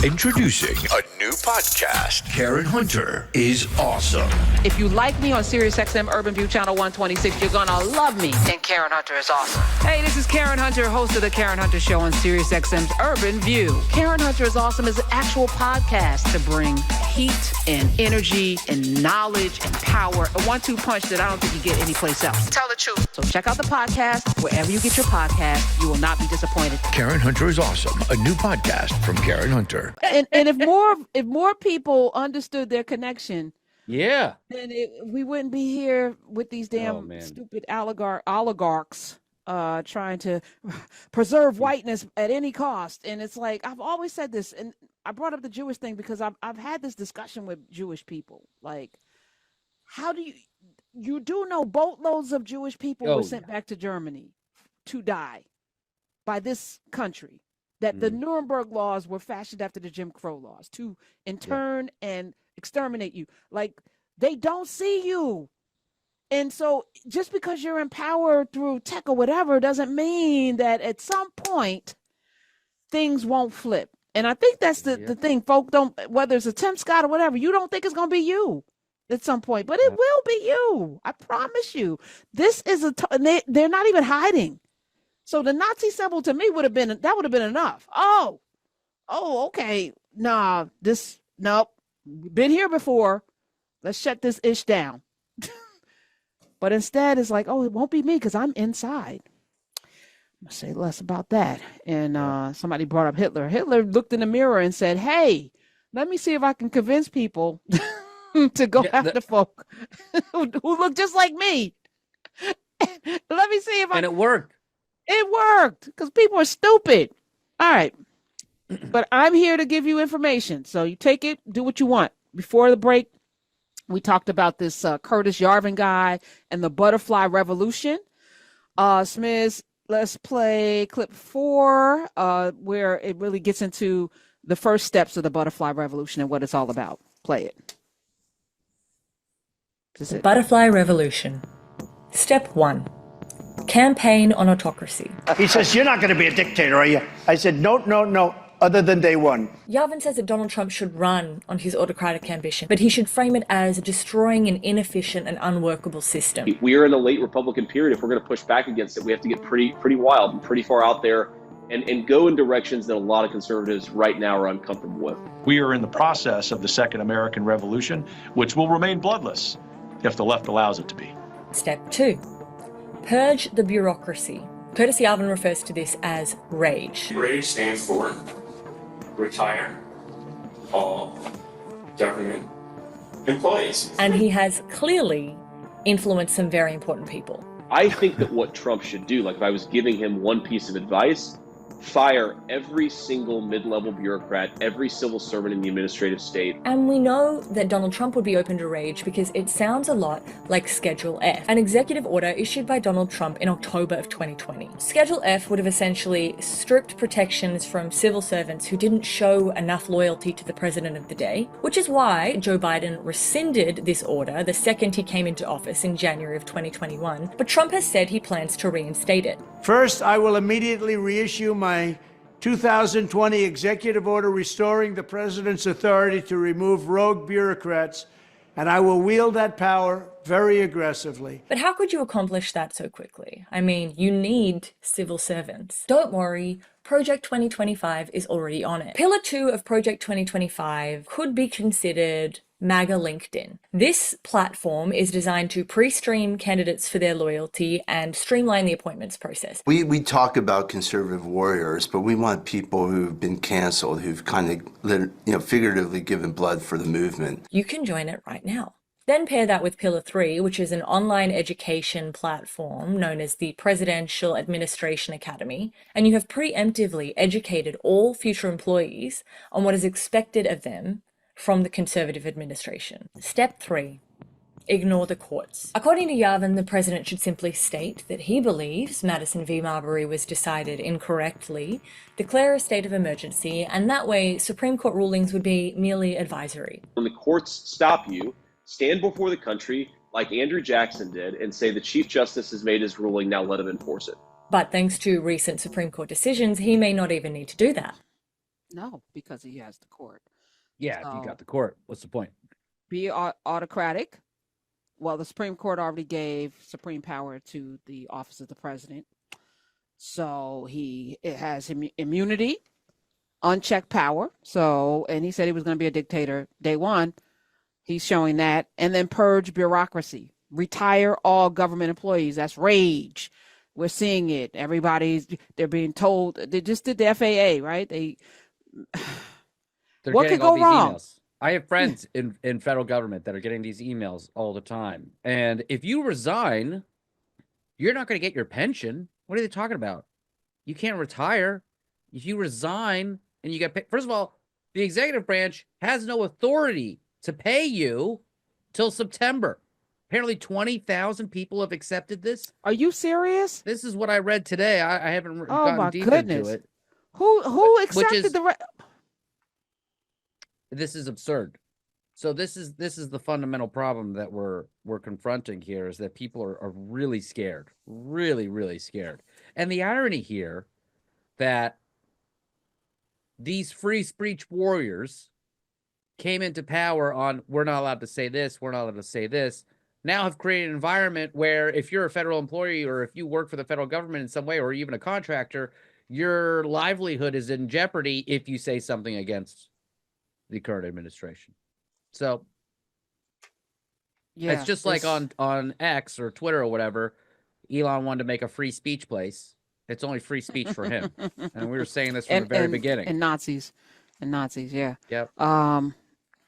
Introducing a new podcast. Karen Hunter is awesome. If you like me on SiriusXM Urban View Channel 126, you're gonna love me. And Karen Hunter is awesome. Hey, this is Karen Hunter, host of the Karen Hunter Show on SiriusXM's Urban View. Karen Hunter is awesome is an actual podcast to bring heat and energy and knowledge and power. A 1-2 punch that I don't think you get anyplace else. Tell the truth. So check out the podcast wherever you get your podcast. You will not be disappointed. Karen Hunter is awesome. A new podcast from Karen Hunter. And if more people understood their connection, yeah, then we wouldn't be here with these damn stupid oligarchs trying to preserve whiteness at any cost. And it's like, I've always said this, and I brought up the Jewish thing because I've had this discussion with Jewish people. Like, how do you do know boatloads of Jewish people were sent back to Germany to die by this country, that the Nuremberg laws were fashioned after the Jim Crow laws to intern and exterminate you. Like, they don't see you. And so just because you're in power through tech or whatever doesn't mean that at some point things won't flip. And I think that's the thing. Folk don't, whether it's a Tim Scott or whatever, you don't think it's going to be you at some point, but it will be you. I promise you. This is they're not even hiding. So the Nazi symbol to me would have been enough. Oh, okay. Nah, nope. Been here before. Let's shut this ish down. But instead it's like, oh, it won't be me because I'm inside. I'm gonna say less about that. And somebody brought up Hitler. Hitler looked in the mirror and said, hey, let me see if I can convince people to go after folk who look just like me. Let me see if And it worked. It worked because people are stupid. All right. But I'm here to give you information. So you take it, do what you want. Before the break, we talked about this Curtis Yarvin guy and the butterfly revolution. Smith, let's play clip 4, where it really gets into the first steps of the butterfly revolution and what it's all about. Play it. The Butterfly Revolution. Step 1. Campaign on autocracy. He says, you're not going to be a dictator, are you? I said, no, other than day one. Yarvin says that Donald Trump should run on his autocratic ambition, but he should frame it as destroying an inefficient and unworkable system. We are in a late Republican period. If we're going to push back against it, we have to get pretty wild and pretty far out there and go in directions that a lot of conservatives right now are uncomfortable with. We are in the process of the Second American Revolution, which will remain bloodless if the left allows it to be. Step 2. Purge the bureaucracy. Curtis Yarvin refers to this as RAGE. RAGE stands for retire all government employees. And he has clearly influenced some very important people. I think that what Trump should do, like if I was giving him one piece of advice, fire every single mid-level bureaucrat, every civil servant in the administrative state. And we know that Donald Trump would be open to RAGE because it sounds a lot like Schedule F, an executive order issued by Donald Trump in October of 2020. Schedule F would have essentially stripped protections from civil servants who didn't show enough loyalty to the president of the day, which is why Joe Biden rescinded this order the second he came into office in January of 2021. But Trump has said he plans to reinstate it. First, I will immediately reissue my 2020 executive order restoring the president's authority to remove rogue bureaucrats, and I will wield that power very aggressively. But how could you accomplish that so quickly? I mean, you need civil servants. Don't worry, Project 2025 is already on it. Pillar 2 of Project 2025 could be considered MAGA LinkedIn. This platform is designed to pre-stream candidates for their loyalty and streamline the appointments process. We talk about conservative warriors, but we want people who've been canceled, who've kind of, figuratively given blood for the movement. You can join it right now. Then pair that with Pillar 3, which is an online education platform known as the Presidential Administration Academy, and you have preemptively educated all future employees on what is expected of them from the conservative administration. Step 3. Ignore the courts. According to Yarvin, the president should simply state that he believes Madison v. Marbury was decided incorrectly, declare a state of emergency, and that way Supreme Court rulings would be merely advisory. When the courts stop you, stand before the country like Andrew Jackson did and say the Chief Justice has made his ruling, now let him enforce it. But thanks to recent Supreme Court decisions, he may not even need to do that. No, because he has the court. Yeah, if you So got the court, what's the point? be autocratic. Well, the Supreme Court already gave supreme power to the office of the president. So it has immunity, unchecked power. So, and he said he was going to be a dictator day one. He's showing that. And then purge bureaucracy, retire all government employees. That's rage. We're seeing it. They're being told. They just did the FAA, right? They're what getting could all go these wrong? emails. I have friends in federal government that are getting these emails all the time. And if you resign, you're not going to get your pension. What are they talking about? You can't retire. If you resign and you get paid, first of all, the executive branch has no authority to pay you till September. Apparently 20,000 people have accepted this. Are you serious? This is what I read today. I haven't Oh gotten my deep goodness. into it. Who accepted This is absurd. So this is the fundamental problem that we're confronting here, is that people are really scared, really, really scared. And the irony here that these free speech warriors came into power on, we're not allowed to say this, we're not allowed to say this, now have created an environment where if you're a federal employee or if you work for the federal government in some way, or even a contractor, your livelihood is in jeopardy if you say something against the current administration. So it's just like on X or Twitter or whatever, Elon wanted to make a free speech place. It's only free speech for him. And we were saying this from the very beginning. And Nazis, yeah. Yep.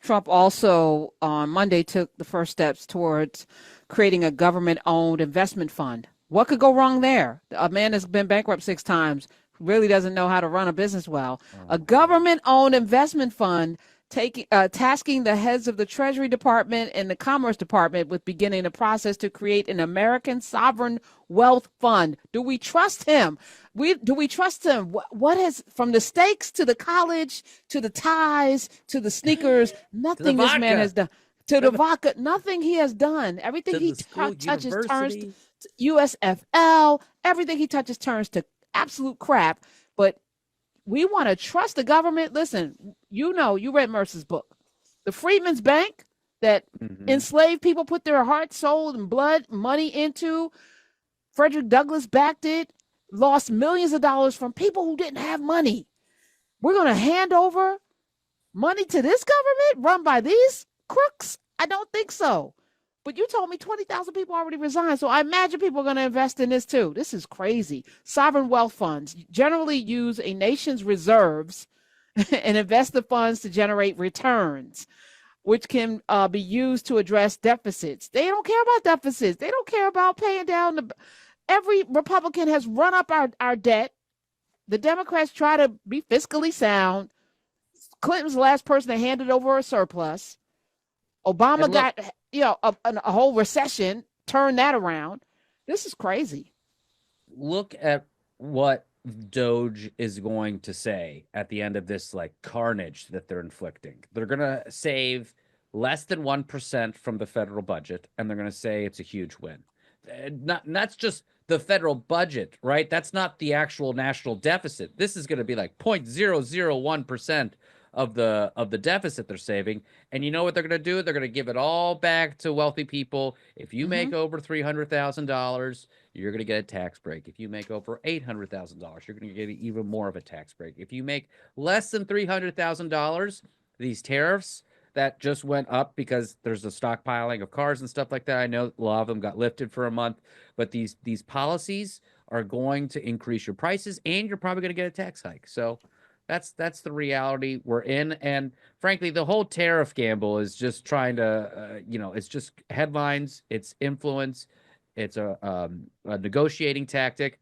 Trump also on Monday took the first steps towards creating a government-owned investment fund. What could go wrong there? A man that's been bankrupt 6 times really doesn't know how to run a business well. A government-owned investment fund tasking the heads of the Treasury Department and the Commerce Department with beginning the process to create an American sovereign wealth fund. Do we trust him? Do we trust him? What has, from the steaks to the college to the ties to the sneakers, nothing this man has done. To the vodka, nothing he has done. Everything he touches turns to USFL. Everything he touches turns to absolute crap. But we want to trust the government. Listen, you read Mercer's book, The Freedmen's Bank, that enslaved people put their heart, soul, and blood, money into. Frederick Douglass backed it, lost millions of dollars from people who didn't have money. We're going to hand over money to this government run by these crooks? I don't think so. But you told me 20,000 people already resigned, so I imagine people are going to invest in this too. This is crazy. Sovereign wealth funds generally use a nation's reserves and invest the funds to generate returns, which can be used to address deficits. They don't care about deficits. They don't care about paying down. Every Republican has run up our debt. The Democrats try to be fiscally sound. Clinton's the last person that handed over a surplus. Obama got a whole recession, turned that around. This is crazy. Look at what Doge is going to say at the end of this carnage that they're inflicting. They're going to save less than 1% from the federal budget, and they're going to say it's a huge win. That's just the federal budget, right? That's not the actual national deficit. This is going to be 0.001% of the deficit they're saving. And you know what they're going to do? They're going to give it all back to wealthy people. If you make over $300,000, you're going to get a tax break. If you make over $800,000, you're going to get even more of a tax break. If you make less than $300,000, these tariffs that just went up because there's a stockpiling of cars and stuff like that. I know a lot of them got lifted for a month, but these policies are going to increase your prices, and you're probably going to get a tax hike. So that's the reality we're in. And frankly, the whole tariff gamble is just trying to, it's just headlines, it's influence, it's a negotiating tactic,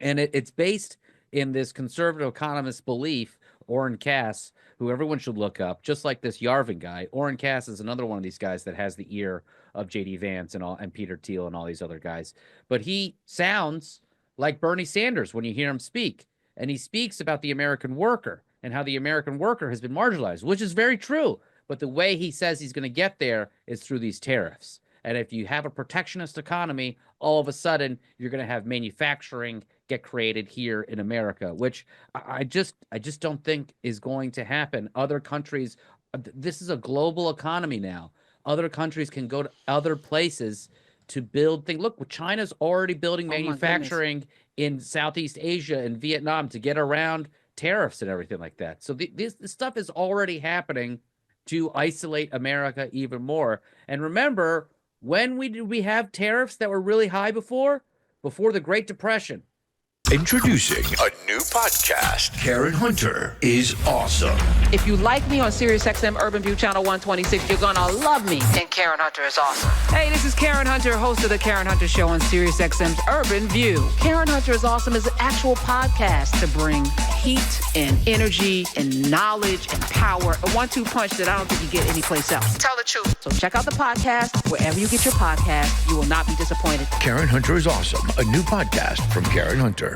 and it's based in this conservative economist belief. Oren Cass, who everyone should look up, just like this Yarvin guy. Oren Cass is another one of these guys that has the ear of J.D. Vance and Peter Thiel and all these other guys. But he sounds like Bernie Sanders when you hear him speak. And he speaks about the American worker and how the American worker has been marginalized, which is very true. But the way he says he's going to get there is through these tariffs. And if you have a protectionist economy, all of a sudden you're going to have manufacturing get created here in America, which I just don't think is going to happen. Other countries, this is a global economy now. Other countries can go to other places to build things. Look, China's already building manufacturing in Southeast Asia and Vietnam to get around tariffs and everything like that. So this stuff is already happening to isolate America even more. And remember, when did we have tariffs that were really high before? Before the Great Depression. Introducing a new podcast. Karen Hunter is awesome. If you like me on SiriusXM Urban View Channel 126, you're gonna love me. And Karen Hunter is awesome. Hey, this is Karen Hunter, host of the Karen Hunter Show on SiriusXM's Urban View. Karen Hunter is awesome is an actual podcast to bring heat and energy and knowledge and power. A 1-2 punch that I don't think you get anyplace else. Tell the truth. So check out the podcast wherever you get your podcast. You will not be disappointed. Karen Hunter is awesome. A new podcast from Karen Hunter.